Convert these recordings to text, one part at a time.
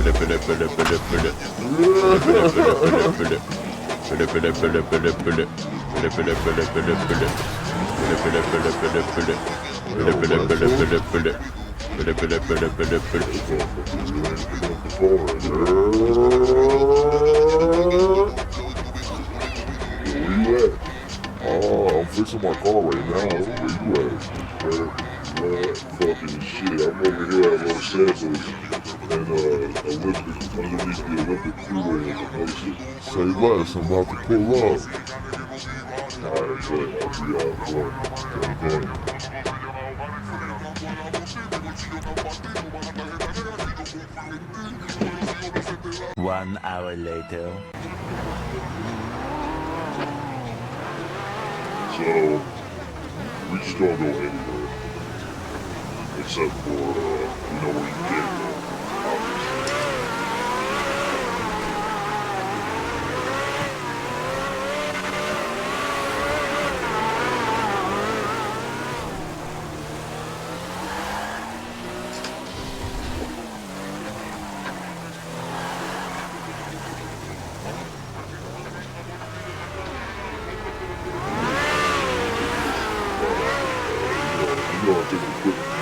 I'm fixing my car right now. Where you at? Fucking shit. I'm over here at Los Santos and Olympic, underneath the Olympic Freeway in Kenosha. Say less, I'm about to pull up. Alright, good. I'll be out front. Gang. 1 hour later. So, we just don't go anywhere. Except for, where you can't go.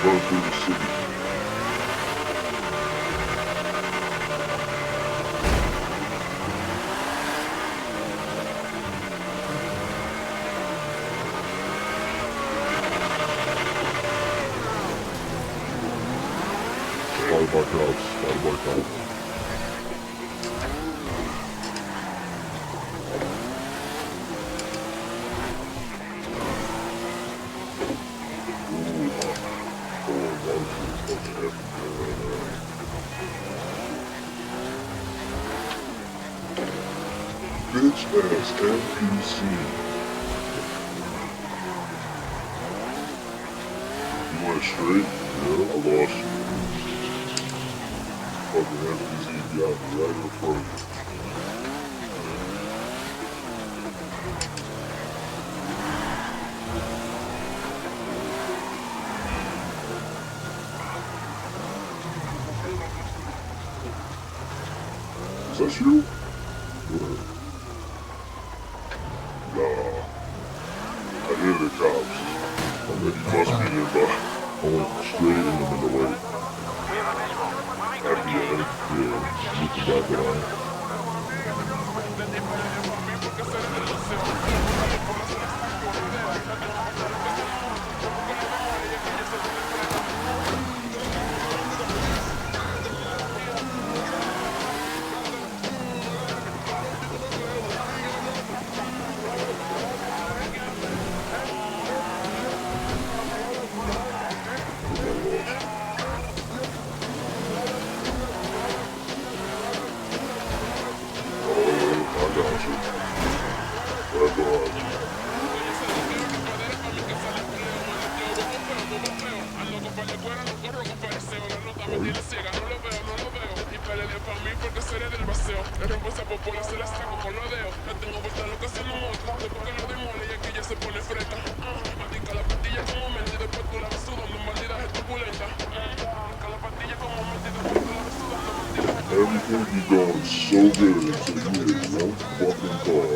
Run through the city. Slide back out. Bitch ass NPC. You went straight? Yeah, I lost you. Fucking NPC got me right in front of you. Is that you? Nah. I hear the cops. I bet you must be nearby. I went straight in the way. At the end, yeah, looking back around. Everything be going so good until you hit one fucking car.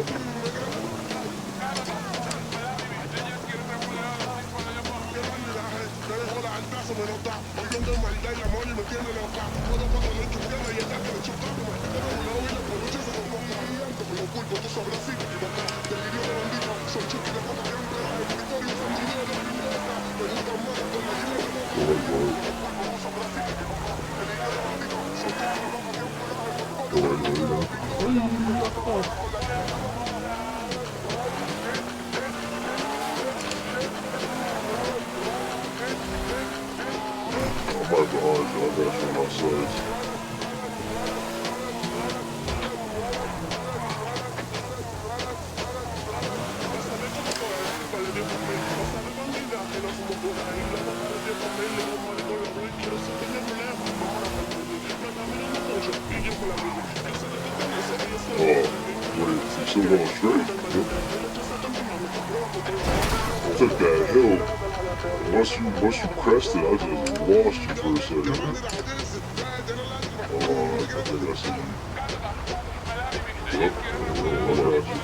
Still going straight. Took that hill. Once you crested, I just lost you for a second. I think I see you. Yep, I got you.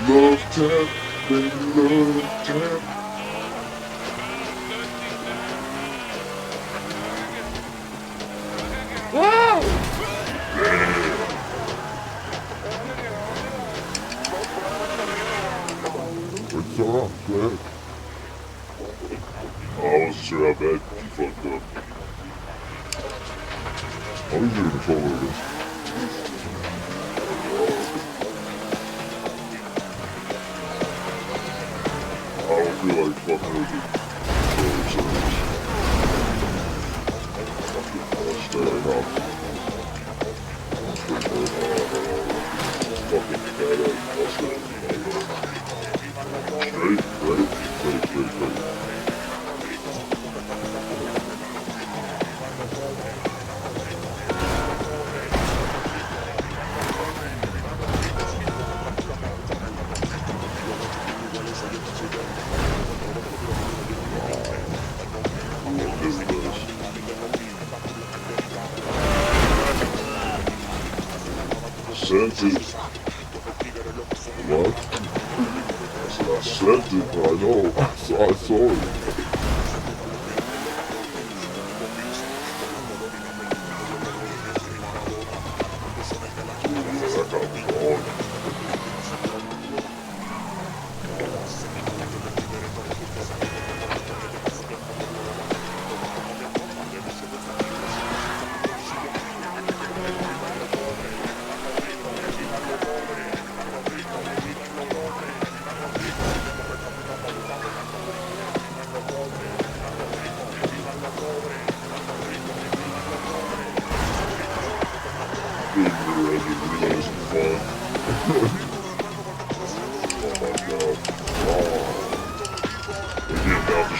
Love tap, baby, love tap. Wow! Damn. What's up, man? I wasn't sure how bad you fucked up. How is your controller this? I don't feel like fucking with it. Staring off. Fucking badass. Straight, right? Straight. Sent it. What? I said I sent it, but I know. I saw it. That got me on.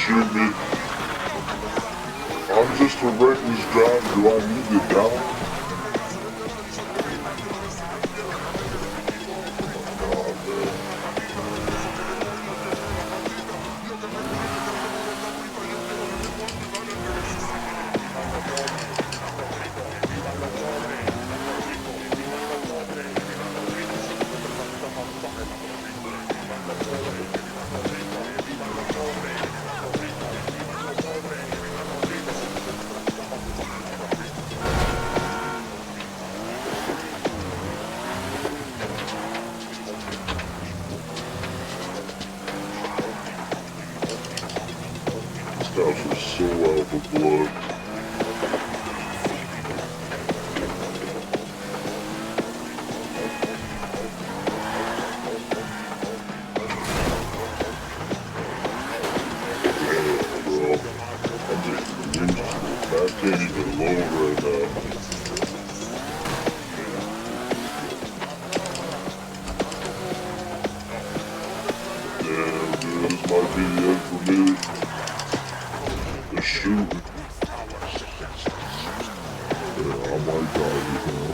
Shoot me. I'm just a reckless driver. Do I need to die? Scouts are so out of blood. Damn, bro. I'm just used to it. I can't even load right now. Damn, dude, this might be the end for me. Shoot. Yeah, I might die, you know.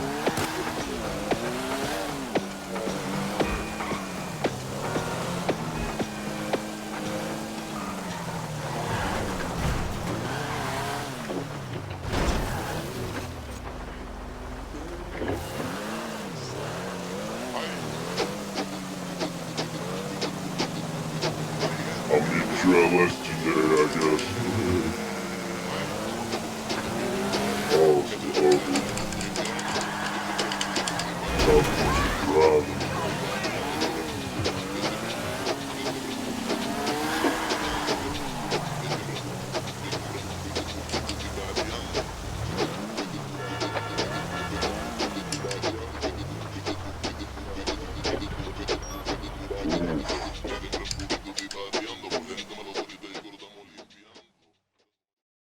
I'll meet you at legendary, I guess.